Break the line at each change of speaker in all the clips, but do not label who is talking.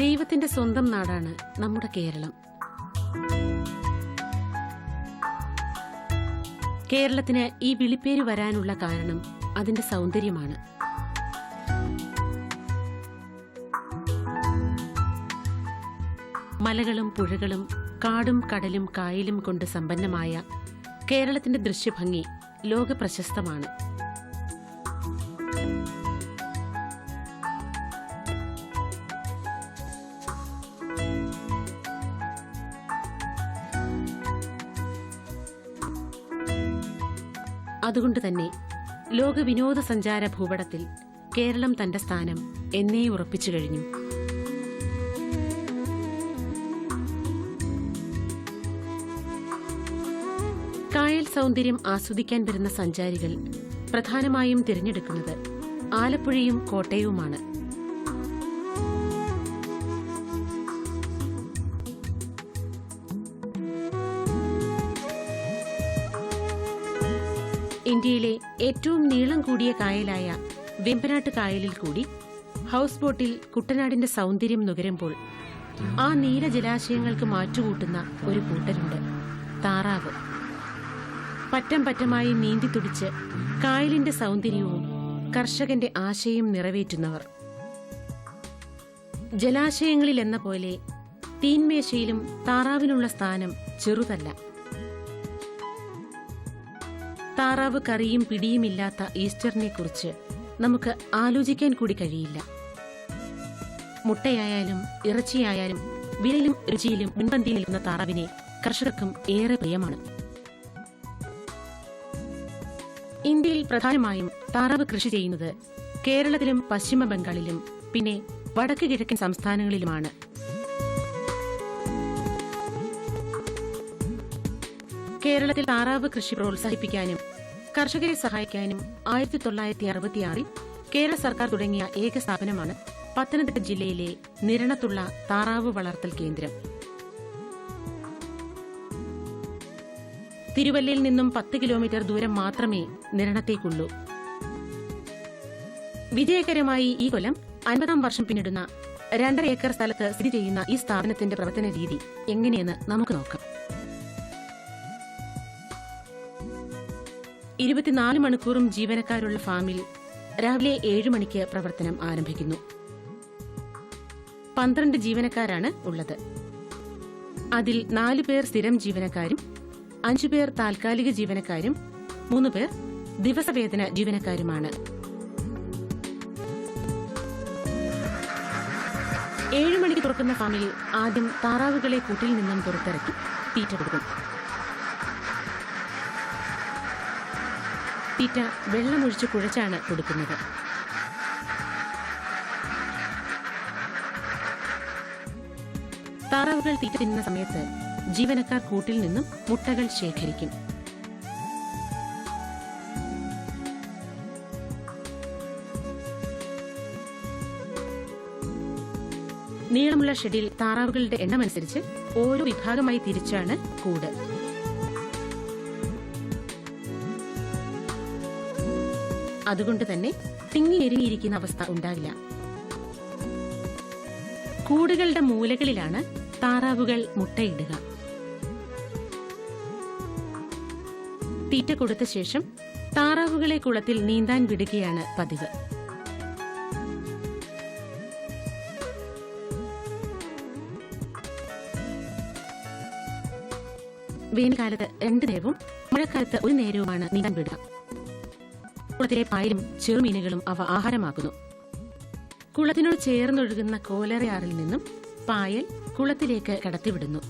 ദൈവത്തിന്റെ സ്വന്തം നാടാണ് നമ്മുടെ കേരളം. കേരളത്തിന് ഈ വിളിപ്പേര് വരാനുള്ള കാരണം അതിന്റെ സൗന്ദര്യമാണ്. മലകളും പുഴകളും കാടും കടലും കായലും കൊണ്ട് സമ്പന്നമായ കേരളത്തിന്റെ ദൃശ്യഭംഗി ലോക പ്രശസ്തമാണ്. അതുകൊണ്ട് തന്നെ ലോക വിനോദസഞ്ചാര ഭൂപടത്തിൽ കേരളം തന്റെ സ്ഥാനം എന്നേ ഉറപ്പിച്ചു കഴിഞ്ഞു. കായൽ സൗന്ദര്യം ആസ്വദിക്കാൻ വരുന്ന സഞ്ചാരികൾ പ്രധാനമായും തിരഞ്ഞെടുക്കുന്നത് ആലപ്പുഴയും കോട്ടയവുമാണ്. ഇന്ത്യയിലെ ഏറ്റവും നീളം കൂടിയ കായലായ വേമ്പനാട്ട് കായലിൽ കൂടി ഹൌസ് ബോട്ടിൽ കുട്ടനാടിന്റെ സൗന്ദര്യം നുകരുമ്പോൾ ആ നീല ജലാശയങ്ങൾക്ക് മാറ്റുകൂട്ടുന്ന ഒരു കൂട്ടരുണ്ട്, താറാവ്. പറ്റം പറ്റമായി നീന്തി തുടിച്ച് കായലിന്റെ സൗന്ദര്യവും കർഷകന്റെ ആശയും നിറവേറ്റുന്നവർ. ജലാശയങ്ങളിൽ എന്ന പോലെ തീൻമേശയിലും താറാവിനുള്ള സ്ഥാനം ചെറുതല്ല. താറാവ് കറിയും പിടിയുമില്ലാത്ത ഈസ്റ്ററിനെ കുറിച്ച് നമുക്ക് ആലോചിക്കാൻ കൂടി കഴിയില്ല. മുട്ടയായാലും ഇറച്ചിയായാലും വിലയിലും രുചിയിലും മുൻപന്തിയിൽ നിൽക്കുന്ന താറാവിനെ കർഷകർക്കും ഏറെ പ്രിയമാണ്. ഇന്ത്യയിൽ പ്രധാനമായും താറാവ് കൃഷി ചെയ്യുന്നത് കേരളത്തിലും പശ്ചിമ ബംഗാളിലും പിന്നെ വടക്ക് കിഴക്കൻ സംസ്ഥാനങ്ങളിലുമാണ്. കേരളത്തിൽ താറാവ് കൃഷി പ്രോത്സാഹിപ്പിക്കാനും കർഷകരെ സഹായിക്കാനും 1966 കേരള സർക്കാർ തുടങ്ങിയ ഏക സ്ഥാപനമാണ് പത്തനംതിട്ട ജില്ലയിലെ നിരണത്തുള്ള താറാവ് വളർത്തൽ കേന്ദ്രം. തിരുവല്ലയിൽ നിന്നും 10 കിലോമീറ്റർ ദൂരം മാത്രമേ നിരണത്തേക്കുള്ളൂ. വിജയകരമായി ഈ കൊല്ലം 50ാം വർഷം പിന്നിടുന്ന 2.5 ഏക്കർ സ്ഥലത്ത് സ്ഥിതി ചെയ്യുന്ന ഈ സ്ഥാപനത്തിന്റെ പ്രവർത്തന രീതി എങ്ങനെയെന്ന് നമുക്ക് നോക്കാം. 24 മണിക്കൂറും ജീവനക്കാരുള്ള ഫാമിൽ രാവിലെ 7 മണിക്ക് പ്രവർത്തനം ആരംഭിക്കുന്നു. 12 ജീവനക്കാരാണ് ഉള്ളത്. അതിൽ 4 പേർ സ്ഥിരം ജീവനക്കാരും 5 പേർ താൽക്കാലിക ജീവനക്കാരും 3 പേർ ദിവസവേതന ജീവനക്കാരുമാണ്. 7 മണിക്ക് തുറക്കുന്ന ഫാമിൽ ആദ്യം താറാവുകളെ കൂട്ടിൽ നിന്നും പുറത്തിറക്കി തീറ്റ കൊടുക്കും. തീറ്റ വെള്ളമൊഴിച്ച് കുഴച്ചാണ് കൊടുക്കുന്നത്. താറാവുകൾ തീറ്റ തിന്നുന്ന സമയത്ത് ജീവനക്കാർ കൂട്ടിൽ നിന്നും മുട്ടകൾ ശേഖരിക്കും. നീളമുള്ള ഷെഡിൽ താറാവുകളുടെ എണ്ണമനുസരിച്ച് ഓരോ വിഭാഗമായി തിരിച്ചാണ് കൂട്. അതുകൊണ്ട് തന്നെ തിങ്ങിയെരിഞ്ഞിരിക്കുന്ന അവസ്ഥ ഉണ്ടാകില്ല. കൂടുകളുടെ മൂലകളിലാണ് താറാവുകൾ മുട്ടയിടുക. തീറ്റ കൊടുത്ത ശേഷം താറാവുകളെ കുളത്തിൽ നീന്താൻ വിടുകയാണ് പതിവ്. വേനൽക്കാലത്ത് 2 നേരവും മഴക്കാലത്ത് 1 നേരവുമാണ് നീന്താൻ വിടുക. കുളത്തിലെ പായലും ചെറുമീനുകളും അവ ആഹാരമാക്കുന്നു. കുളത്തിനോട് ചേർന്നൊഴുകുന്ന കോലറയാറിൽ നിന്നും പായൽ കുളത്തിലേക്ക് കടത്തിവിടുന്നു.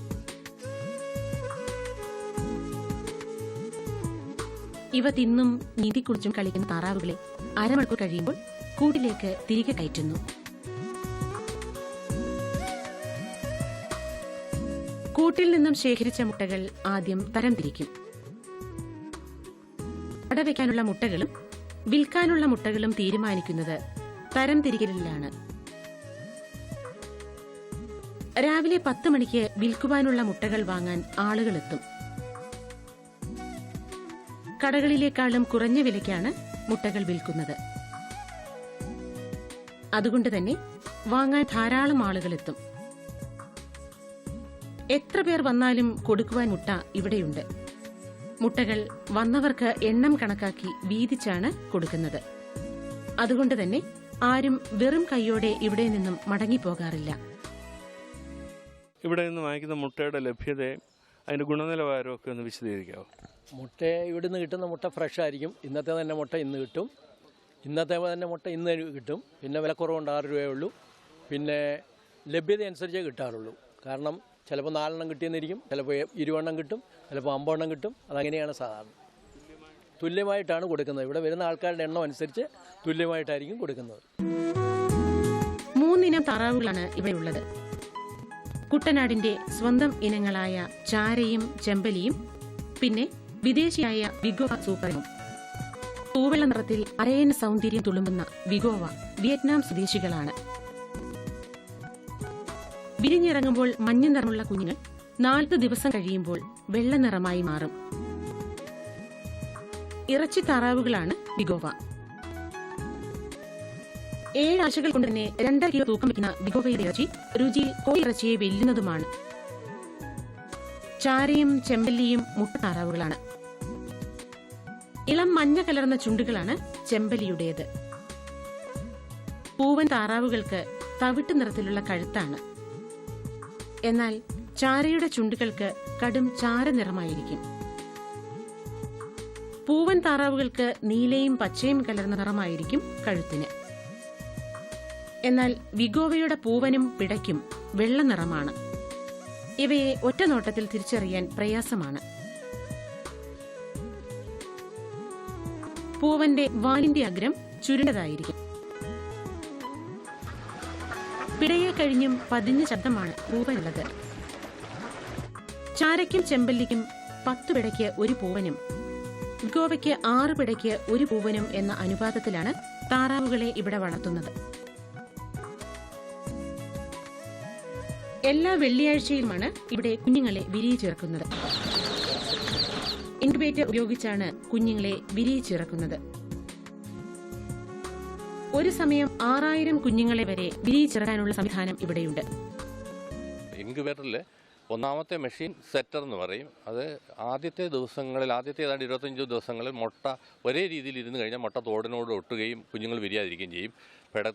ഇവ തിന്നും നീന്തിക്കുളിച്ചും കളിക്കുന്ന താറാവുകളെ അരമണിക്കൂർ കഴിയുമ്പോൾ കൂട്ടിലേക്ക് തിരികെ കയറ്റുന്നു. കൂട്ടിൽ നിന്നും ശേഖരിച്ച മുട്ടകൾ ആദ്യം തരംതിരിക്കും. അടവയ്ക്കാനുള്ള മുട്ടകളും വിൽക്കാനുള്ള മുട്ടകളും തീരുമാനിക്കുന്നത് തരംതിരിക്കലിലാണ്. രാവിലെ 10 മണിക്ക് വിൽക്കുവാനുള്ള മുട്ടകൾ വാങ്ങാൻ ആളുകളെത്തും. കടകളിലേക്കാളും കുറഞ്ഞ വിലയ്ക്കാണ് മുട്ടകൾ വിൽക്കുന്നത്. അതുകൊണ്ട് തന്നെ വാങ്ങാൻ ധാരാളം ആളുകളെത്തും. എത്ര പേർ വന്നാലും കൊടുക്കുവാൻ മുട്ട ഇവിടെയുണ്ട്. മുട്ടകൾ വന്നവർക്ക് എണ്ണം കണക്കാക്കി വീതിച്ചാണ് കൊടുക്കുന്നത്. അതുകൊണ്ട് തന്നെ ആരും വെറും കൈയോടെ ഇവിടെ നിന്നും മടങ്ങിപ്പോകാറില്ല.
ഇവിടെ നിന്ന് വാങ്ങിക്കുന്ന മുട്ടയുടെ ലഭ്യതയും അതിന്റെ ഗുണനിലവാരവും ഒക്കെ ഒന്ന് വിശദീകരിക്കാമോ?
മുട്ട ഇവിടുന്ന് കിട്ടുന്ന മുട്ട ഫ്രഷ് ആയിരിക്കും. ഇന്നത്തെ തന്നെ മുട്ട ഇന്ന് കിട്ടും. ഇന്നത്തെ തന്നെ മുട്ട ഇന്ന് കിട്ടും. പിന്നെ വിലക്കുറവുണ്ട്, 6 രൂപയേ ഉള്ളൂ. പിന്നെ ലഭ്യത അനുസരിച്ചേ കിട്ടാറുള്ളൂ. കാരണം ചിലപ്പോൾ 4 എണ്ണം കിട്ടിയെന്നിരിക്കും, ചിലപ്പോൾ 20 എണ്ണം കിട്ടും, ചിലപ്പോൾ 50 എണ്ണം കിട്ടും. അതങ്ങനെയാണ് സാധാരണ. തുല്യമായിട്ടാണ് കൊടുക്കുന്നത്. ഇവിടെ വരുന്ന ആൾക്കാരുടെ എണ്ണം അനുസരിച്ച് തുല്യമായിട്ടായിരിക്കും കൊടുക്കുന്നത്.
3 ഇനം താറാവുകളാണ് ഇവിടെയുള്ളത്. കുട്ടനാടിന്റെ സ്വന്തം ഇനങ്ങളായ ചാരയും ചെമ്പലിയും പിന്നെ വിദേശിയായ വിഗോവ സൂപ്പറും. പൂവെള്ള നിറത്തിൽ അരയന്ന സൗന്ദര്യം തുളുമ്പുന്ന വിഗോവ വിയറ്റ്നാം സ്വദേശികളാണ്. വിരിഞ്ഞിറങ്ങുമ്പോൾ മഞ്ഞ നിറമുള്ള കുഞ്ഞുങ്ങൾ 40 ദിവസം കഴിയുമ്പോൾ വെള്ള നിറമായി മാറും. ഇറച്ചി താറാവുകളാണ് വിഗോവ. 7 ആഴ്ചകൾ കൊണ്ട് തന്നെ 2.5 കിലോ തൂക്കം വയ്ക്കുന്ന വിഗോവയുടെ ഇറച്ചി രുചിയിൽ കോഴിയിറച്ചിയെ വെല്ലുന്നതുമാണ്. ചാരയും ചെമ്പല്ലിയും മുട്ട താറാവുകളാണ്. ഇളം മഞ്ഞ കലർന്ന ചുണ്ടുകളാണ് ചെമ്പല്ലിയുടേത്. പൂവൻ താറാവുകൾക്ക് തവിട്ട് നിറത്തിലുള്ള കഴുത്താണ്. എന്നാൽ ചാരയുടെ ചുണ്ടുകൾക്ക് കടും ചാര നിറമായിരിക്കും. പൂവൻ താറാവുകൾക്ക് നീലയും പച്ചയും കലർന്ന നിറമായിരിക്കും കഴുത്തിന്. എന്നാൽ വിഗോവയുടെ പൂവനും പിടയ്ക്കും വെള്ള നിറമാണ്. ഇവയെ ഒറ്റ നോട്ടത്തിൽ തിരിച്ചറിയാൻ പ്രയാസമാണ്. പൂവന്റെ വാലിന്റെ അഗ്രം ചുരുണ്ടതായിരിക്കും. പിടയെ കഴിഞ്ഞും പതിഞ്ഞ ശബ്ദമാണ് പൂവനുള്ളത്. ചാരയ്ക്കും ചെമ്പല്ലിക്കും 10 പിടയ്ക്ക് 1 പൂവനും വിഗോവയ്ക്ക് 6 പിടയ്ക്ക് 1 പൂവനും എന്ന അനുപാതത്തിലാണ് താറാവുകളെ ഇവിടെ വളർത്തുന്നത്. എല്ലാ വെള്ളിയാഴ്ചയിലുമാണ് ഇവിടെ കുഞ്ഞുങ്ങളെ വിരിയിച്ചിറക്കുന്നത്. ഇൻക്യുബേറ്റർ ഉപയോഗിച്ചാണ് കുഞ്ഞുങ്ങളെ വിരിയിച്ചിറക്കുന്നത്. ഒരു സമയം 6000 കുഞ്ഞുങ്ങളെ വരെ വിരിയിച്ചിറക്കാനുള്ള സംവിധാനം ഇവിടെയുണ്ട്.
ഇൻക്യുബേറ്ററിൽ ഒന്നാമത്തെ മെഷീൻ സെറ്റർ എന്ന് പറയും. അത് ആദ്യത്തെ ഏതാണ്ട് 25 ദിവസങ്ങളിൽ മുട്ട ഒരേ രീതിയിൽ ഇരുന്ന് കഴിഞ്ഞാൽ മുട്ട തോടിനോട് ഒട്ടുകയും കുഞ്ഞുങ്ങൾ വിരിയാതിരിക്കുകയും ചെയ്യും.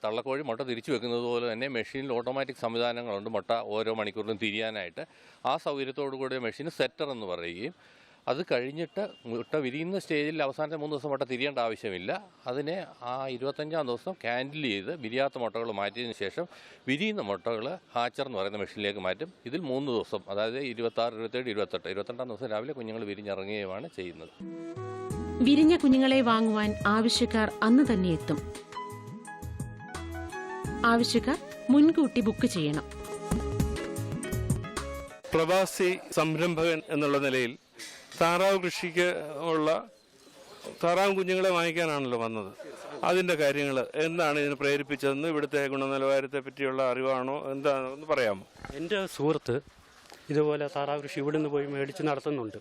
തള്ളക്കോഴി മുട്ട തിരിച്ചു വെക്കുന്നത് പോലെ തന്നെ മെഷീനിൽ ഓട്ടോമാറ്റിക് സംവിധാനങ്ങളുണ്ട് മുട്ട ഓരോ മണിക്കൂറിലും തിരിയാനായിട്ട്. ആ സൗകര്യത്തോടു കൂടിയ മെഷീൻ സെറ്റർ എന്ന് പറയുകയും അത് കഴിഞ്ഞിട്ട് മുട്ട വിരിയുന്ന സ്റ്റേജിൽ അവസാനത്തെ 3 ദിവസം മുട്ട തിരിയേണ്ട ആവശ്യമില്ല. അതിനെ ആ 25-ാം ദിവസം ക്യാൻഡിൽ ചെയ്ത് വിരിയാത്ത മുട്ടകൾ മാറ്റിയതിന് ശേഷം വിരിയുന്ന മുട്ടകൾ ഹാച്ചർ എന്ന് പറയുന്ന മെഷീനിലേക്ക് മാറ്റും. ഇതിൽ 3 ദിവസം, അതായത് 26, 27, 28, 22-ാം ദിവസം രാവിലെ കുഞ്ഞുങ്ങൾ വിരിഞ്ഞിറങ്ങുകയുമാണ് ചെയ്യുന്നത്.
വിരിഞ്ഞ കുഞ്ഞുങ്ങളെ വാങ്ങുവാൻ ആവശ്യക്കാർ അന്ന് തന്നെ എത്തും. ആവശ്യക്കാർ മുൻകൂട്ടി ബുക്ക് ചെയ്യണം.
പ്രവാസി സംരംഭകൻ എന്നുള്ള നിലയിൽ താറാവ് കൃഷിക്ക് ഉള്ള താറാവ് കുഞ്ഞുങ്ങളെ വാങ്ങിക്കാനാണല്ലോ വന്നത്. അതിൻ്റെ കാര്യങ്ങൾ എന്താണ് ഇതിന് പ്രേരിപ്പിച്ചതെന്ന്, ഇവിടുത്തെ ഗുണനിലവാരത്തെ പറ്റിയുള്ള അറിവാണോ എന്താണെന്ന് പറയാമോ?
എൻ്റെ സുഹൃത്ത് ഇതുപോലെ താറാവ് കൃഷി ഇവിടെ നിന്ന് പോയി മേടിച്ച് നടത്തുന്നുണ്ട്.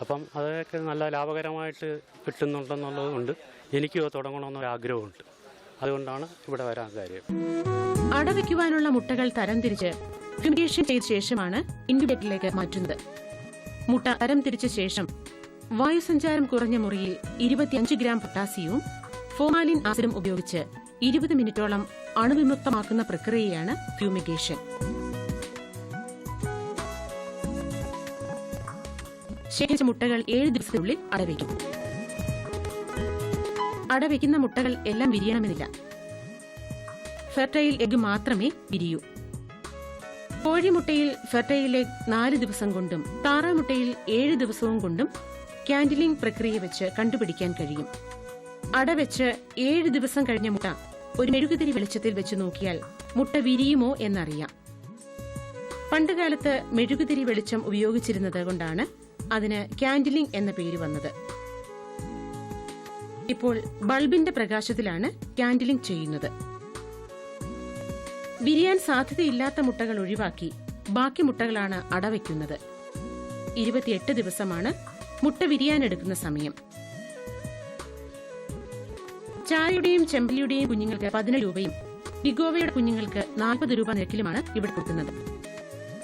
അപ്പം അതൊക്കെ നല്ല ലാഭകരമായിട്ട് കിട്ടുന്നുണ്ടെന്നുള്ളതുകൊണ്ട് എനിക്കും തുടങ്ങണമെന്നൊരു ആഗ്രഹമുണ്ട്. അതുകൊണ്ടാണ് ഇവിടെ വരാൻ കാര്യം.
അടവയ്ക്കുവാനുള്ള മുട്ടകൾ തരംതിരിച്ച് ഫ്യൂമിഗേഷൻ ചെയ്ത ശേഷമാണ് ഇൻക്യുബേറ്ററിലേക്ക് മാറ്റുന്നത്. മുട്ട തരംതിരിച്ച ശേഷം വായുസഞ്ചാരം കുറഞ്ഞ മുറിയിൽ 25 ഗ്രാം പൊട്ടാസ്യവും ഫോർമാലിൻ ആസിഡും ഉപയോഗിച്ച് 20 മിനിറ്റോളം അണുവിമുക്തമാക്കുന്ന പ്രക്രിയയാണ് ഫ്യൂമിഗേഷൻ. ശേഖരിച്ച മുട്ടകൾ 7 ദിവസത്തിനുള്ളിൽ അടവയ്ക്കും. അടവയ്ക്കുന്ന മുട്ടകൾ എല്ലാം വിരിയണമെന്നില്ല. ഫെർട്ടൈൽ എഗ് മാത്രമേ വിരിയൂ. കോഴിമുട്ടയിൽ ഫെർട്ടൈൽ എഗ് 4 ദിവസം കൊണ്ടും താറാമുട്ടയിൽ 7 ദിവസവും കൊണ്ടും ക്യാൻഡിലിംഗ് പ്രക്രിയ വെച്ച് കണ്ടുപിടിക്കാൻ കഴിയും. അടവെച്ച് 7 ദിവസം കഴിഞ്ഞ മുട്ട ഒരു മെഴുകുതിരി വെളിച്ചത്തിൽ വെച്ച് നോക്കിയാൽ മുട്ട വിരിയുമോ എന്നറിയാം. പണ്ടുകാലത്ത് മെഴുകുതിരി വെളിച്ചം ഉപയോഗിച്ചിരുന്നത് കൊണ്ടാണ് അതിന് ക്യാൻഡിലിംഗ് എന്ന പേര് വന്നത്. ഇപ്പോൾ ബൾബിന്റെ പ്രകാശത്തിലാണ് ക്യാൻഡിലിംഗ് ചെയ്യുന്നത്. വിരിയാൻ സാധ്യതയില്ലാത്ത മുട്ടകൾ ഒഴിവാക്കി ബാക്കി മുട്ടകളാണ് അടവയ്ക്കുന്നത്. 28 ദിവസമാണ് മുട്ട വിരിയാനെടുക്കുന്ന സമയം. ചാരയുടെയും ചെമ്പല്ലിയുടെയും കുഞ്ഞുങ്ങൾക്ക് 10 രൂപയും ഡിഗോവയുടെ കുഞ്ഞുങ്ങൾക്ക് 40 രൂപ നിരക്കിലുമാണ് ഇവിടെ കൊടുക്കുന്നത്.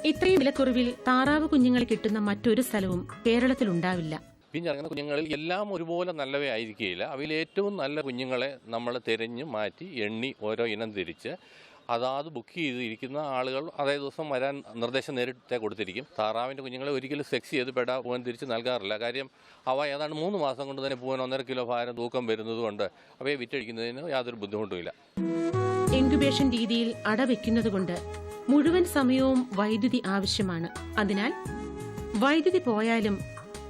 ഇത്രയും വിലക്കുറവിൽ താറാവ് കുഞ്ഞുങ്ങൾ കിട്ടുന്ന മറ്റൊരു സ്ഥലവും കേരളത്തിലുണ്ടാവില്ല.
പിന്നിറങ്ങുന്ന കുഞ്ഞുങ്ങളിൽ എല്ലാം ഒരുപോലെ നല്ലവ ആയിരിക്കുകയില്ല. അവയിൽ ഏറ്റവും നല്ല കുഞ്ഞുങ്ങളെ നമ്മൾ തിരഞ്ഞു മാറ്റി എണ്ണി ഓരോ ഇനം തിരിച്ച് അതാത് ബുക്ക് ചെയ്തിരിക്കുന്ന ആളുകൾ അതേ ദിവസം വരാൻ നിർദ്ദേശം നേരിട്ടേ കൊടുത്തിരിക്കും. താറാവിൻ്റെ കുഞ്ഞുങ്ങളെ ഒരിക്കലും സെക്സ് ചെയ്ത് പൂവൻ തിരിച്ച് നൽകാറില്ല. കാര്യം അവ ഏതാണ്ട് 3 മാസം കൊണ്ട് തന്നെ പൂവൻ 1.5 കിലോ ഭാരം തൂക്കം വരുന്നതുകൊണ്ട് അവയെ വിറ്റഴിക്കുന്നതിന് യാതൊരു ബുദ്ധിമുട്ടുമില്ല.
ഇൻക്യുബേഷൻ രീതിയിൽ അടവെക്കുന്നതുകൊണ്ട് മുഴുവൻ സമയവും വൈദ്യുതി ആവശ്യമാണ്. അതിനാൽ വൈദ്യുതി പോയാലും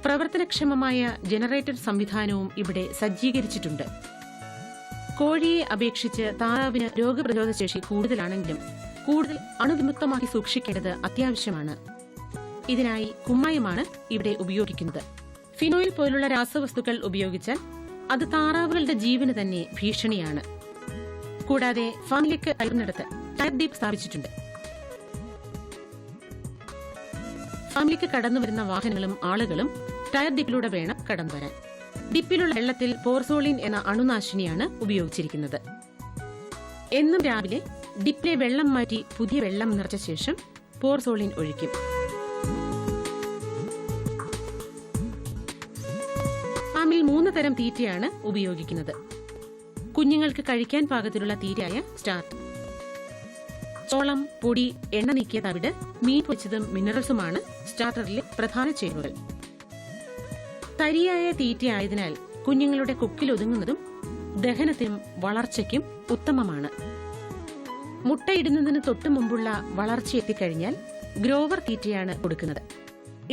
പ്രവർത്തനക്ഷമമായ ജനറേറ്റർ സംവിധാനവും ഇവിടെ സജ്ജീകരിച്ചിട്ടുണ്ട്. കോഴിയെ അപേക്ഷിച്ച് താറാവിന് രോഗപ്രതിരോധ ശേഷി കൂടുതലാണെങ്കിലും കൂടുതൽ അണുവിമുക്തമാക്കി സൂക്ഷിക്കേണ്ടത് അത്യാവശ്യമാണ്. ഇതിനായി കുമ്മായമാണ് ഇവിടെ ഉപയോഗിക്കുന്നത്. ഫിനോയിൽ പോലുള്ള രാസവസ്തുക്കൾ ഉപയോഗിച്ചാൽ അത് താറാവുകളുടെ ജീവന് തന്നെ ഭീഷണിയാണ്. കൂടാതെ ഫാമിലേക്ക് കയറുന്നിടത്ത് ടയർ ഡീപ്പ് സ്ഥാപിച്ചിട്ടുണ്ട്. ഫാമിലേക്ക് കടന്നുവരുന്ന വാഹനങ്ങളും ആളുകളും ടയർ ഡിപ്പിലൂടെ വേണം കടന്നു വരാൻ. ഡിപ്പിലുള്ള വെള്ളത്തിൽ പോർസോളിൻ എന്ന അണുനാശിനിയാണ് ഉപയോഗിച്ചിരിക്കുന്നത്. എന്നും രാവിലെ ഡിപ്പിലെ വെള്ളം മാറ്റി പുതിയ വെള്ളം നിറച്ച ശേഷം പോർസോളിൻ ഒഴിക്കും. ഫാമിൽ 3 തരം തീറ്റയാണ് ഉപയോഗിക്കുന്നത്. കുഞ്ഞുങ്ങൾക്ക് കഴിക്കാൻ പാകത്തിലുള്ള തീറ്റയായ സ്റ്റാർട്ട്, ചോളം, പൊടി, എണ്ണ നീക്കിയ തവിട്, മീൻ പൊരിച്ചതും മിനറൽസുമാണ് സ്റ്റാർട്ടറിലെ പ്രധാന ചേരുവകൾ. തരിയായ തീറ്റയായതിനാൽ കുഞ്ഞുങ്ങളുടെ കൊക്കിലൊതുങ്ങുന്നതും ദഹനത്തിനും വളർച്ചയ്ക്കും ഉത്തമമാണ്. മുട്ടയിടുന്നതിന് തൊട്ടു മുമ്പുള്ള വളർച്ച എത്തിക്കഴിഞ്ഞാൽ ഗ്രോവർ തീറ്റയാണ് കൊടുക്കുന്നത്.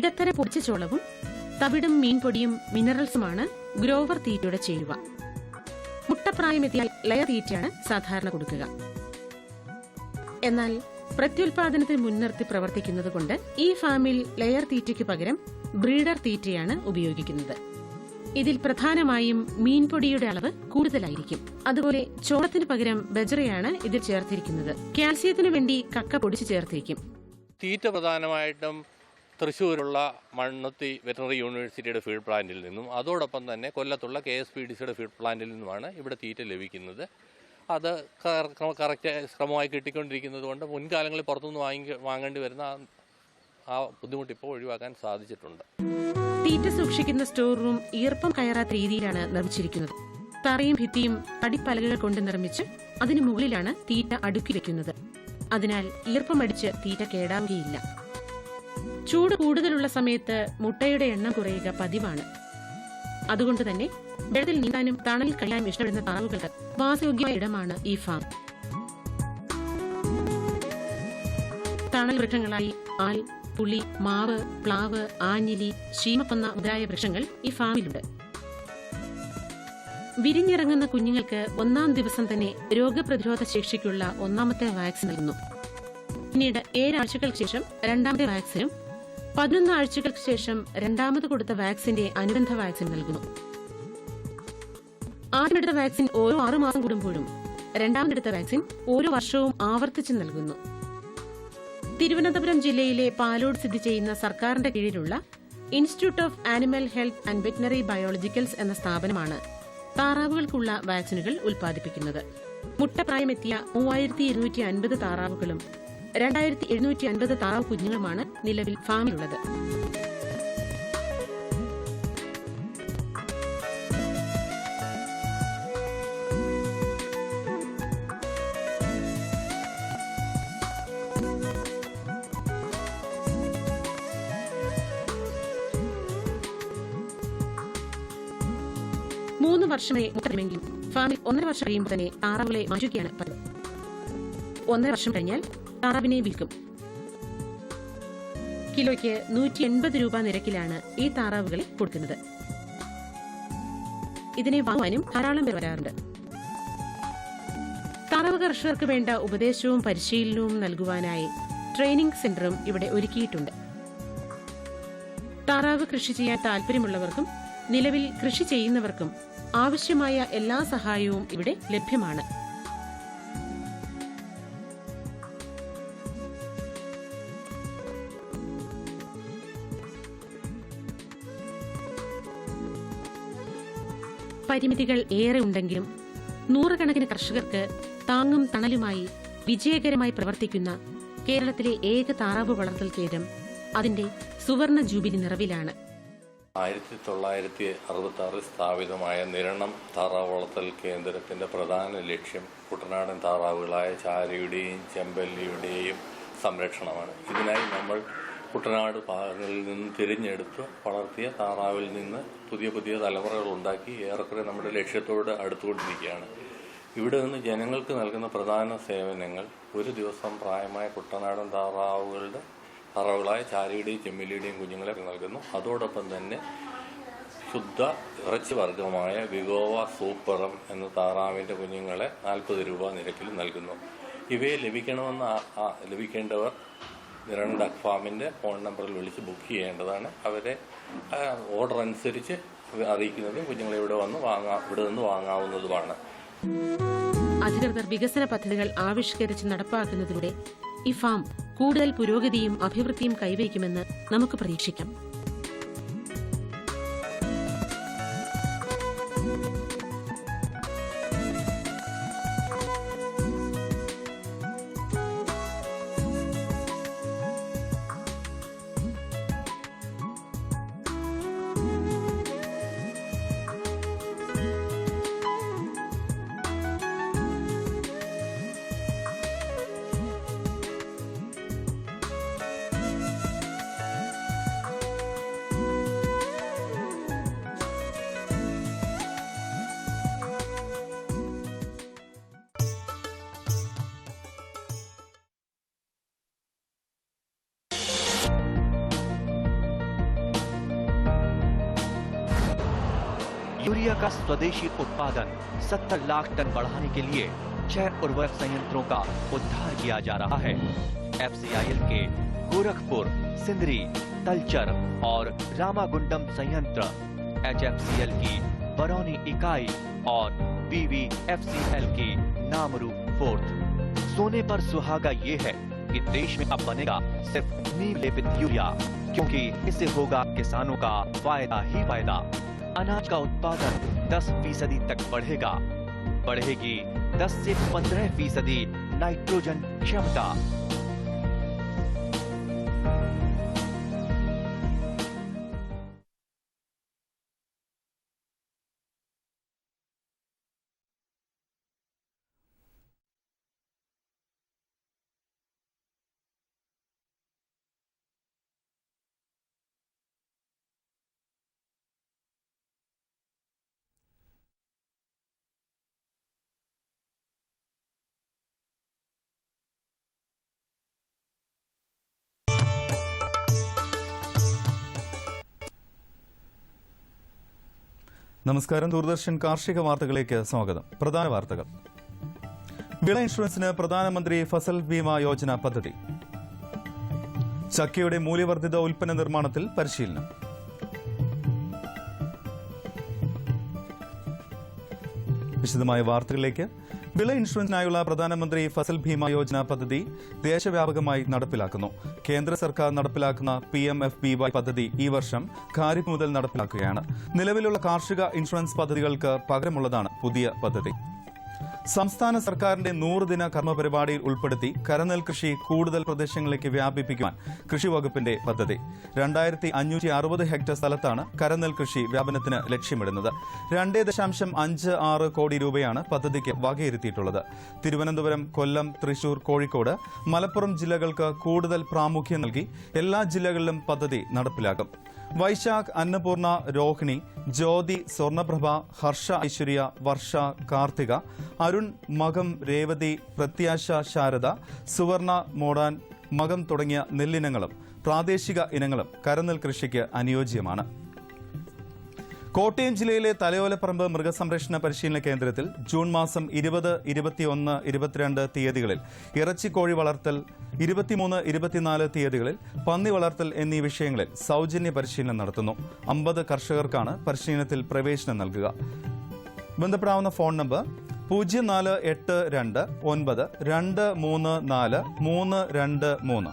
ഇടത്തരം പൊടിച്ച ചോളവും തവിടും മീൻപൊടിയും മിനറൽസുമാണ് ഗ്രോവർ തീറ്റയുടെ ചേരുവ. മുട്ടപ്രായമെത്തിയാൽ ലെയർ തീറ്റയാണ് സാധാരണ കൊടുക്കുക. എന്നാൽ പ്രത്യുൽപാദനത്തിന് മുൻനിർത്തി പ്രവർത്തിക്കുന്നതുകൊണ്ട് ഈ ഫാമിൽ ലെയർ തീറ്റയ്ക്ക് പകരം ബ്രീഡർ തീറ്റയാണ് ഉപയോഗിക്കുന്നത്. ഇതിൽ പ്രധാനമായും മീൻപൊടിയുടെ അളവ് കൂടുതലായിരിക്കും. അതുപോലെ ചോളത്തിന് പകരം ബജറയാണ് ഇതിൽ ചേർത്തിരിക്കുന്നത്. കാൽസ്യത്തിനു വേണ്ടി കക്ക പൊടിച്ച് ചേർത്തിരിക്കും.
തീറ്റ പ്രധാനമായിട്ടും തൃശ്ശൂരുള്ള മണ്ണുത്തി വെറ്ററിനറി യൂണിവേഴ്സിറ്റിയുടെ ഫീഡ് പ്ലാന്റിൽ നിന്നും അതോടൊപ്പം തന്നെ കൊല്ലത്തുള്ള KSPDCയുടെ ഫീഡ് പ്ലാന്റിൽ നിന്നുമാണ് ഇവിടെ തീറ്റ ലഭിക്കുന്നത്. അത് കറക്റ്റ് ക്രമമായി കിട്ടിക്കൊണ്ടിരിക്കുന്നത് കൊണ്ട് മുൻകാലങ്ങളിൽ പുറത്തുനിന്ന് വാങ്ങേണ്ടി വരുന്ന ആ ബുദ്ധിമുട്ട് ഇപ്പോൾ ഒഴിവാക്കാൻ സാധിച്ചിട്ടുണ്ട്.
തീറ്റ സൂക്ഷിക്കുന്ന സ്റ്റോർ റൂം ഈർപ്പം കയറാത്ത രീതിയിലാണ് നിർമ്മിച്ചിരിക്കുന്നത്. തറയും ഭിത്തിയും തടിപ്പലകകൾ കൊണ്ട് നിർമ്മിച്ച് അതിനു മുകളിലാണ് തീറ്റ അടുക്കി വെക്കുന്നത്. അതിനാൽ ഈർപ്പമടിച്ച് തീറ്റ കേടാവുകയില്ല. ചൂട് കൂടുതലുള്ള സമയത്ത് മുട്ടയുടെ എണ്ണം കുറയുക പതിവാണ്. അതുകൊണ്ട് തന്നെ വെള്ളത്തിൽ നീന്താനും തണലിൽ കഴിയാനും ഇഷ്ടപ്പെടുന്ന താറാവുകൾക്ക് വാസയോഗ്യമായ ഇടമാണ് ഈ ഫാം. തണൽ വൃക്ഷങ്ങളായി ആൽ, പുളി, മാവ്, പ്ലാവ്, ആഞ്ഞിലി, ശീമപ്പന്ന മുതലായ വൃക്ഷങ്ങൾ ഈ ഫാമിലുണ്ട്. വിരിഞ്ഞിറങ്ങുന്ന കുഞ്ഞുങ്ങൾക്ക് 1-ാം ദിവസം തന്നെ രോഗപ്രതിരോധ ശേഷിക്കുള്ള 1ാമത്തെ വാക്സിൻ നൽകുന്നു. പിന്നീട് 7 ആഴ്ചകൾക്ക് ശേഷം 2ാമത്തെ വാക്സിനും 11 ആഴ്ചകൾക്ക് ശേഷം 2ാമത് കൊടുത്ത വാക്സിന്റെ അനുബന്ധ വാക്സിൻ നൽകുന്നു. ആദ്യമെടുത്ത വാക്സിൻ ഓരോ 6 മാസം കൂടുമ്പോഴും 2ാമതെടുത്ത വാക്സിൻ ഓരോ വർഷവും ആവർത്തിച്ച് നൽകുന്നു. തിരുവനന്തപുരം ജില്ലയിലെ പാലോട് സ്ഥിതി ചെയ്യുന്ന സർക്കാരിന്റെ കീഴിലുള്ള institute of animal health and veterinary biologicals എന്ന സ്ഥാപനമാണ് താറാവുകൾക്കുള്ള വാക്സിനുകൾ ഉൽപ്പാദിപ്പിക്കുന്നത്. മുട്ടപ്രായമെത്തിയ 3250 താറാവുകളും 2750 താറാവ് കുഞ്ഞുങ്ങളുമാണ് നിലവിൽ ഫാമിലുള്ളത്. മൂന്ന് വർഷമേ മുട്ടമെങ്കിലും ഫാമിൽ 1.5 വർഷം കഴിയുമ്പോൾ തന്നെ താറാവുകളെ മാറ്റുകയാണ് പതിവ്. 1.5 വർഷം കഴിഞ്ഞാൽ താറാവിനെ വിൽക്കും. കിലോയ്ക്ക് 180 രൂപ നിരക്കിലാണ് ഈ താറാവുകളെ കൊടുക്കുന്നത്. ഇതിനെ വാങ്ങാനും ധാരാളം പേർ വരാറുണ്ട്. താറാവ് കർഷകർക്ക് വേണ്ട ഉപദേശവും പരിശീലനവും നൽകുവാനായി ട്രെയിനിംഗ് സെന്ററും ഇവിടെ ഒരുക്കിയിട്ടുണ്ട്. താറാവ് കൃഷി ചെയ്യാൻ താല്പര്യമുള്ളവർക്കും നിലവിൽ കൃഷി ചെയ്യുന്നവർക്കും ആവശ്യമായ എല്ലാ സഹായവും ഇവിടെ ലഭ്യമാണ്. പരിമിതികൾ ഏറെ ഉണ്ടെങ്കിലും 100 കണക്കിന് കർഷകർക്ക് താങ്ങും തണലുമായി വിജയകരമായി പ്രവർത്തിക്കുന്ന കേരളത്തിലെ ഏക താറാവ് വളർത്തൽ കേന്ദ്രം അതിന്റെ സുവർണ ജൂബിലി നിറവിലാണ്.
1966 സ്ഥാപിതമായ നിരണം താറാവ് വളർത്തൽ കേന്ദ്രത്തിന്റെ പ്രധാന ലക്ഷ്യം കുട്ടനാടൻ താറാവുകളായ ചാരിയുടെയും ചെമ്പല്ലിയുടെയും സംരക്ഷണമാണ്. ഇതിനായി നമ്മൾ കുട്ടനാട് ഭാഗങ്ങളിൽ നിന്ന് തിരഞ്ഞെടുത്ത് വളർത്തിയ താറാവിൽ നിന്ന് പുതിയ പുതിയ തലമുറകൾ ഉണ്ടാക്കി ഏറെക്കുറെ നമ്മുടെ ലക്ഷ്യത്തോട് അടുത്തുകൊണ്ടിരിക്കുകയാണ്. ഇവിടെ നിന്ന് ജനങ്ങൾക്ക് നൽകുന്ന പ്രധാന സേവനങ്ങൾ ഒരു ദിവസം പ്രായമായ കുട്ടനാടൻ താറാവുകളായ ചാരിയുടെയും ചെമ്മല്ലിയുടെയും കുഞ്ഞുങ്ങളെ നൽകുന്നു. അതോടൊപ്പം തന്നെ ശുദ്ധ ഇറച്ചി വർഗമായ വിഗോവ സൂപ്പറം എന്ന താറാവിൻ്റെ കുഞ്ഞുങ്ങളെ 40 രൂപ നിരക്കിൽ നൽകുന്നു. ഇവയെ ലഭിക്കേണ്ടവർ നിരണം ഡക്ക് ഫാമിൻ്റെ ഫോൺ നമ്പറിൽ വിളിച്ച് ബുക്ക് ചെയ്യേണ്ടതാണ്. അവരെ ഓർഡർ അനുസരിച്ച് അറിയിക്കുന്നതും കുഞ്ഞുങ്ങളെ ഇവിടെ നിന്ന് വാങ്ങാവുന്നതുമാണ്.
അധികൃതർ വികസന പദ്ധതികൾ ആവിഷ്കരിച്ച് നടപ്പാക്കുന്നതിലൂടെ ഈ ഫാം കൂടുതൽ പുരോഗതിയും അഭിവൃദ്ധിയും കൈവരിക്കുമെന്ന് നമുക്ക് പ്രതീക്ഷിക്കാം.
यूरिया का स्वदेशी उत्पादन 70 लाख टन बढ़ाने के लिए 6 उर्वरक संयंत्रों का उद्धार किया जा रहा है। FCIL के गोरखपुर, सिंदरी, तलचर और रामागुंडम संयंत्र, HFCL की बरौनी इकाई और BVFCL की नामरू फोर्थ। सोने पर सुहागा ये है कि देश में अब बनेगा सिर्फ नीम लेपित यूरिया, क्योंकि इससे होगा किसानों का फायदा ही फायदा। अनाज का उत्पादन 10% तक बढ़ेगी 10 से 15% नाइट्रोजन क्षमता।
നമസ്കാരം. ദൂരദർശൻ കാർഷിക വാർത്തകളിലേക്ക് സ്വാഗതം. പ്രധാന വാർത്തകൾ. വിള ഇൻഷുറൻസിന് പ്രധാനമന്ത്രി ഫസൽ ബീമ യോജന പദ്ധതി. ചക്കയുടെ മൂല്യവർദ്ധിത ഉൽപ്പന്ന നിർമ്മാണത്തിൽ പരിശീലനം. വിശദമായ വാർത്തകളിലേക്ക്. വിള ഇൻഷുറൻസിനായുള്ള പ്രധാനമന്ത്രി ഫസൽ ബീമ യോജന പദ്ധതി ദേശവ്യാപകമായി നടപ്പിലാക്കുന്നു. കേന്ദ്ര സർക്കാർ നടപ്പിലാക്കുന്ന PMFBY പദ്ധതി ഈ വർഷം ഖാരിഫ് മുതൽ നടപ്പിലാക്കുകയാണ്. നിലവിലുള്ള കാർഷിക ഇൻഷുറൻസ് പദ്ധതികൾക്ക് പകരമുള്ളതാണ് പുതിയ പദ്ധതി. സംസ്ഥാന സർക്കാരിന്റെ 100 ദിന കർമ്മ പരിപാടിയിൽ ഉൾപ്പെടുത്തി കരനെൽ കൃഷി കൂടുതൽ പ്രദേശങ്ങളിലേക്ക് വ്യാപിപ്പിക്കുവാൻ കൃഷി വകുപ്പിന്റെ പദ്ധതി. 2560 ഹെക്ടർ സ്ഥലത്താണ് കരനെൽ കൃഷി വ്യാപനത്തിന് ലക്ഷ്യമിടുന്നത്. 2.56 കോടി രൂപയാണ് പദ്ധതിക്ക് വകയിരുത്തിയിട്ടുള്ളത്. തിരുവനന്തപുരം, കൊല്ലം, തൃശൂർ, കോഴിക്കോട്, മലപ്പുറം ജില്ലകൾക്ക് കൂടുതൽ പ്രാമുഖ്യം നൽകി എല്ലാ ജില്ലകളിലും പദ്ധതി നടപ്പിലാക്കും. വൈശാഖ്, അന്നപൂർണ, രോഹിണി, ജ്യോതി, സ്വർണപ്രഭ, ഹർഷ, ഐശ്വര്യ, വർഷ, കാർത്തിക, അരുൺ, മകം, രേവതി, പ്രത്യാശ, ശാരദ, സുവർണ, മോടാൻ, മകം തുടങ്ങിയ നെല്ലിനങ്ങളും പ്രാദേശിക ഇനങ്ങളും കരനെൽ കൃഷിക്ക് അനുയോജ്യമാണ്. കോട്ടയം ജില്ലയിലെ തലയോലപ്പറമ്പ് മൃഗസംരക്ഷണ പരിശീലന കേന്ദ്രത്തിൽ ജൂൺ മാസം 20, 21, 22 തീയതികളിൽ ഇറച്ചിക്കോഴി വളർത്തൽ, 23, 24 തീയതികളിൽ പന്നി വളർത്തൽ എന്നീ വിഷയങ്ങളിൽ സൗജന്യ പരിശീലനം നടത്തുന്നു. 50 കർഷകർക്കാണ് പരിശീലനത്തിൽ പ്രവേശനം നൽകുക. ബന്ധപ്പെടാവുന്ന ഫോൺ നമ്പർ 048234 323.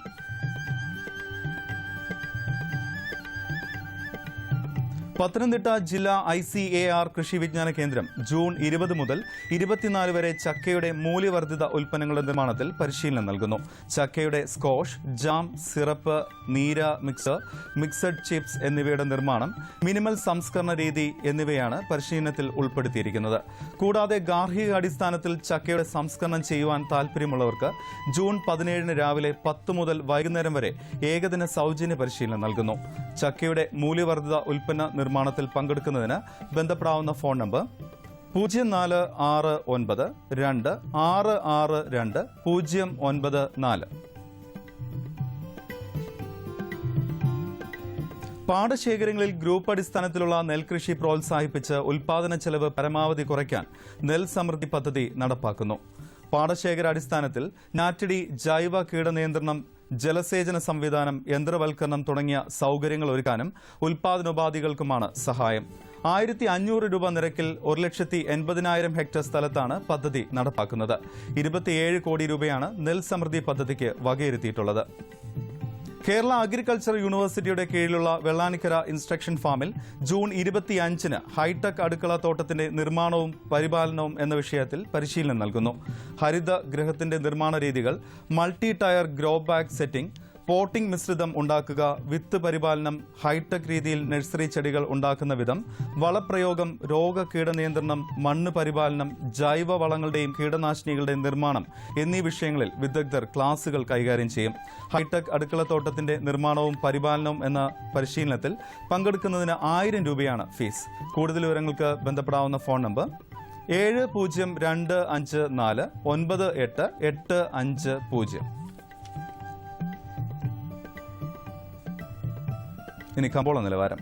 പത്തനംതിട്ട ജില്ലാ ICAR കൃഷി വിജ്ഞാന കേന്ദ്രം ജൂൺ 20 മുതൽ 24 വരെ ചക്കയുടെ മൂല്യവർദ്ധിത ഉൽപ്പന്നങ്ങളുടെ നിർമ്മാണത്തിൽ പരിശീലനം നൽകുന്നു. ചക്കയുടെ സ്കോഷ്, ജാം, സിറപ്പ്, നീര മിക്സർ, മിക്സഡ് ചിപ്സ് എന്നിവയുടെ നിർമ്മാണം, മിനിമൽ സംസ്കരണ രീതി എന്നിവയാണ് പരിശീലനത്തിൽ ഉൾപ്പെടുത്തിയിരിക്കുന്നത്. കൂടാതെ ഗാർഹിക അടിസ്ഥാനത്തിൽ ചക്കയുടെ സംസ്കരണം ചെയ്യുവാൻ താൽപ്പര്യമുള്ളവർക്ക് ജൂൺ 17 രാവിലെ 10 മുതൽ വൈകുന്നേരം വരെ ഏകദിന സൗജന്യ പരിശീലനം നൽകുന്നു. ചക്കയുടെ മൂല്യവർദ്ധിത ഉൽപ്പന്ന നിർമ്മാണത്തിൽ പങ്കെടുക്കുന്നതിന് ബന്ധപ്പെടാവുന്ന ഫോൺ നമ്പർ 04692662 പാടശേഖരങ്ങളിൽ ഗ്രൂപ്പ് അടിസ്ഥാനത്തിലുള്ള നെൽകൃഷി പ്രോത്സാഹിപ്പിച്ച് ഉൽപാദന ചെലവ് പരമാവധി കുറയ്ക്കാൻ നെൽ സമൃദ്ധി പദ്ധതി നടപ്പാക്കുന്നു. പാടശേഖരാടിസ്ഥാനത്തിൽ ഞാറ്റടി, ജൈവ കീടനിയന്ത്രണം, ജലസേചന സംവിധാനം, യന്ത്രവൽക്കരണം തുടങ്ങിയ സൗകര്യങ്ങൾ ഒരുക്കാനും ഉൽപാദനോപാധികൾക്കുമാണ് സഹായം. 1500 രൂപ നിരക്കിൽ 1,80,000 ഹെക്ടർ സ്ഥലത്താണ് പദ്ധതി നടപ്പാക്കുന്നത്. 27 കോടി രൂപയാണ് നെൽ സമൃദ്ധി പദ്ധതിക്ക് വകയിരുത്തിയിട്ടുള്ളത്. കേരള അഗ്രികൾച്ചർ യൂണിവേഴ്സിറ്റിയുടെ കീഴിലുള്ള വെള്ളാനിക്കര ഇൻസ്ട്രക്ഷൻ ഫാമിൽ ജൂൺ 25-ന് ഹൈടെക് അടുക്കള തോട്ടത്തിന്റെ നിർമ്മാണവും പരിപാലനവും എന്ന വിഷയത്തിൽ പരിശീലനം നൽകുന്നു. ഹരിത ഗൃഹത്തിന്റെ നിർമ്മാണ രീതികൾ, multi tier grow bag setting, potting മിശ്രിതം ഉണ്ടാക്കുക, വിത്ത് പരിപാലനം, ഹൈടെക് രീതിയിൽ നഴ്സറി ചെടികൾ ഉണ്ടാക്കുന്ന വിധം, വളപ്രയോഗം, രോഗ കീടനിയന്ത്രണം, മണ്ണ് പരിപാലനം, ജൈവ വളങ്ങളുടെയും കീടനാശിനികളുടെയും നിർമ്മാണം എന്നീ വിഷയങ്ങളിൽ വിദഗ്ധർ ക്ലാസുകൾ കൈകാര്യം ചെയ്യും. ഹൈടെക് അടുക്കളത്തോട്ടത്തിന്റെ നിർമ്മാണവും പരിപാലനവും എന്ന പരിശീലനത്തിൽ പങ്കെടുക്കുന്നതിന് 1000 രൂപയാണ് ഫീസ്. കൂടുതൽ വിവരങ്ങൾക്ക് ബന്ധപ്പെടാവുന്ന ഫോൺ നമ്പർ 7025498850. ഇനി കമ്പോള നിലവാരം.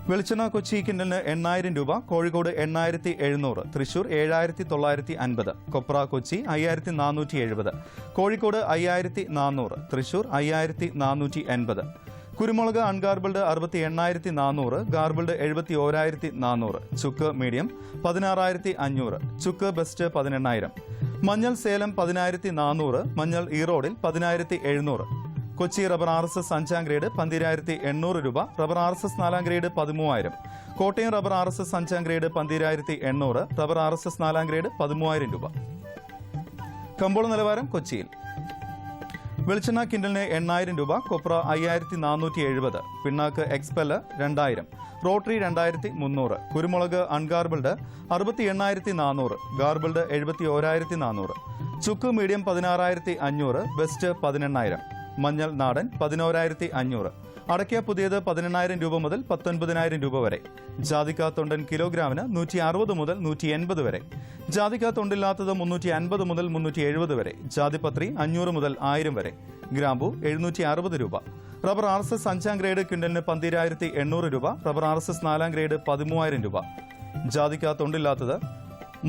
വെളിച്ചെണ്ണ കൊച്ചി കിൻഡലിന് 8000 രൂപ, കോഴിക്കോട് 8700, തൃശൂർ 7950, കൊപ്ര കൊച്ചി 5470, കോഴിക്കോട് 5400, തൃശൂർ 5480. കുരുമുളക് അൺഗാർബിൾഡ് 68400, ഗാർബിൾഡ് 71400, ചുക്ക് മീഡിയം 16500, ചുക്ക് ബെസ്റ്റ് 18000. മഞ്ഞൾ സേലം 10400, മഞ്ഞൾ ഈറോഡിൽ 10700. കൊച്ചി റബ്ബർ RSS 5 ഗ്രേഡ് 12800 രൂപ, rubber RSS 4 grade 13000. Kottayam rubber RSS 5 grade 12800, rubber RSS 4 grade 13000 രൂപ. കമ്പോള നിലവാരം കൊച്ചിയിൽ. വെളിച്ചെണ്ണ കിൻഡലിന് 8000 രൂപ, കൊപ്ര 5470, പിണ്ണാക്ക് എക്സ്പെല് 2000, റോട്ടറി 2300, കുരുമുളക് അൺഗാർബിൾഡ് 68400, ഗാർബിൾഡ് 71400, ചുക്ക് മീഡിയം 16500, ബെസ്റ്റ് 18000, മഞ്ഞൾ നാടൻ 11500, അടയ്ക്ക പുതിയത് 18000 രൂപ മുതൽ 19000 രൂപ വരെ. ജാതിക്ക തൊണ്ടൻ കിലോഗ്രാമിന് 160 മുതൽ 180 വരെ. ജാതിക്ക തൊണ്ടില്ലാത്തത് 350 മുതൽ 370 വരെ. ജാതിപത്രി 500 മുതൽ 1000 വരെ. ഗ്രാമ്പു 760 രൂപ. റബ്ബർ RSS 5 ഗ്രേഡ് ക്വിന്റലിന് 12800 രൂപ, റബ്ബർ RSS 4 ഗ്രേഡ് 13000 രൂപ. ജാതിക്ക തൊണ്ടില്ലാത്തത്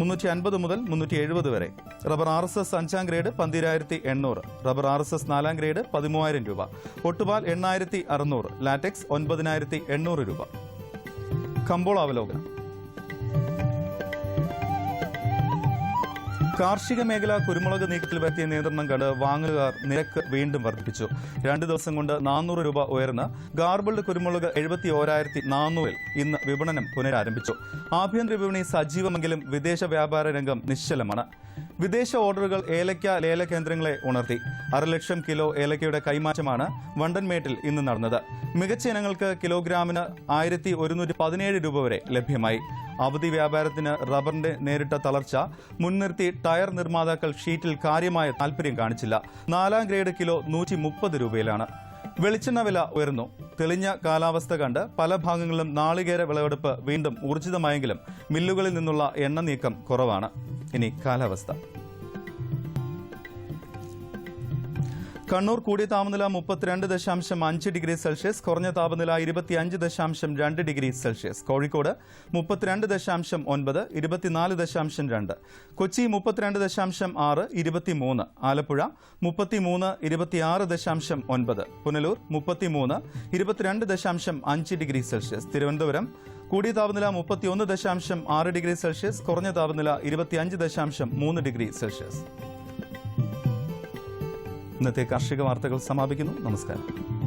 350 മുതൽ 370 വരെ. Rubber RSS 5 grade 12800, rubber RSS 4 grade 13000 രൂപ. ഒട്ടുപാൽ 8600, ലാറ്റക്സ് 9800 രൂപ. കമ്പോള അവലോകനം. കാർഷിക മേഖല കുരുമുളക് നീക്കത്തിൽ വരുത്തിയ നിയന്ത്രണം കണ്ട് വാങ്ങുകാർ നിരക്ക് വീണ്ടും വർദ്ധിപ്പിച്ചു. 2 ദിവസം കൊണ്ട് 400 രൂപ ഉയർന്ന് ഗാർബിൾഡ് കുരുമുളക് 71,400-ൽ ഇന്ന് വിപണനം പുനരാരംഭിച്ചു. ആഭ്യന്തര വിപണി സജീവമെങ്കിലും വിദേശ വ്യാപാര രംഗം നിശ്ചലമാണ്. വിദേശ ഓർഡറുകൾ ഏലക്ക ലേല കേന്ദ്രങ്ങളെ ഉണർത്തി. 500,000 കിലോ ഏലക്കയുടെ കൈമാറ്റമാണ് വണ്ടൻമേട്ടിൽ ഇന്ന് നടന്നത്. മികച്ച ഇനങ്ങൾക്ക് കിലോഗ്രാമിന് 1117 രൂപ വരെ ലഭ്യമായി. അവധി വ്യാപാരത്തിന് റബ്ബറിന്റെ നേരിട്ട തളർച്ച മുൻനിർത്തി ടയർ നിർമ്മാതാക്കൾ ഷീറ്റിൽ കാര്യമായ താൽപര്യം കാണിച്ചില്ല. 4 ഗ്രേഡ് കിലോ 130 രൂപയിലാണ്. വെളിച്ചെണ്ണ വില ഉയർന്നു. തെളിഞ്ഞ കാലാവസ്ഥ കണ്ട് പല ഭാഗങ്ങളിലും നാളികേര വിളവെടുപ്പ് വീണ്ടും ഊർജിതമായെങ്കിലും മില്ലുകളിൽ നിന്നുള്ള എണ്ണ നീക്കം കുറവാണ്. ഇനി കാലാവസ്ഥ. കണ്ണൂർ കൂടിയ താപനില 32.5 ഡിഗ്രി സെൽഷ്യസ്, കുറഞ്ഞ താപനില 25.2 degree Celsius. Kozhikode 32.9, 24.2. Kochi 32.6, 23. Alappuzha 33, 26.9. Punalur 33, 22.5 degree Celsius. Thiruvananthapuram കൂടിയ താപനില 31.6 ഡിഗ്രി സെൽഷ്യസ്, കുറഞ്ഞ താപനില 25.3 ഡിഗ്രി സെൽഷ്യസ്. ഇന്നത്തെ കാർഷിക വാർത്തകൾ സമാപിക്കുന്നു. നമസ്കാരം.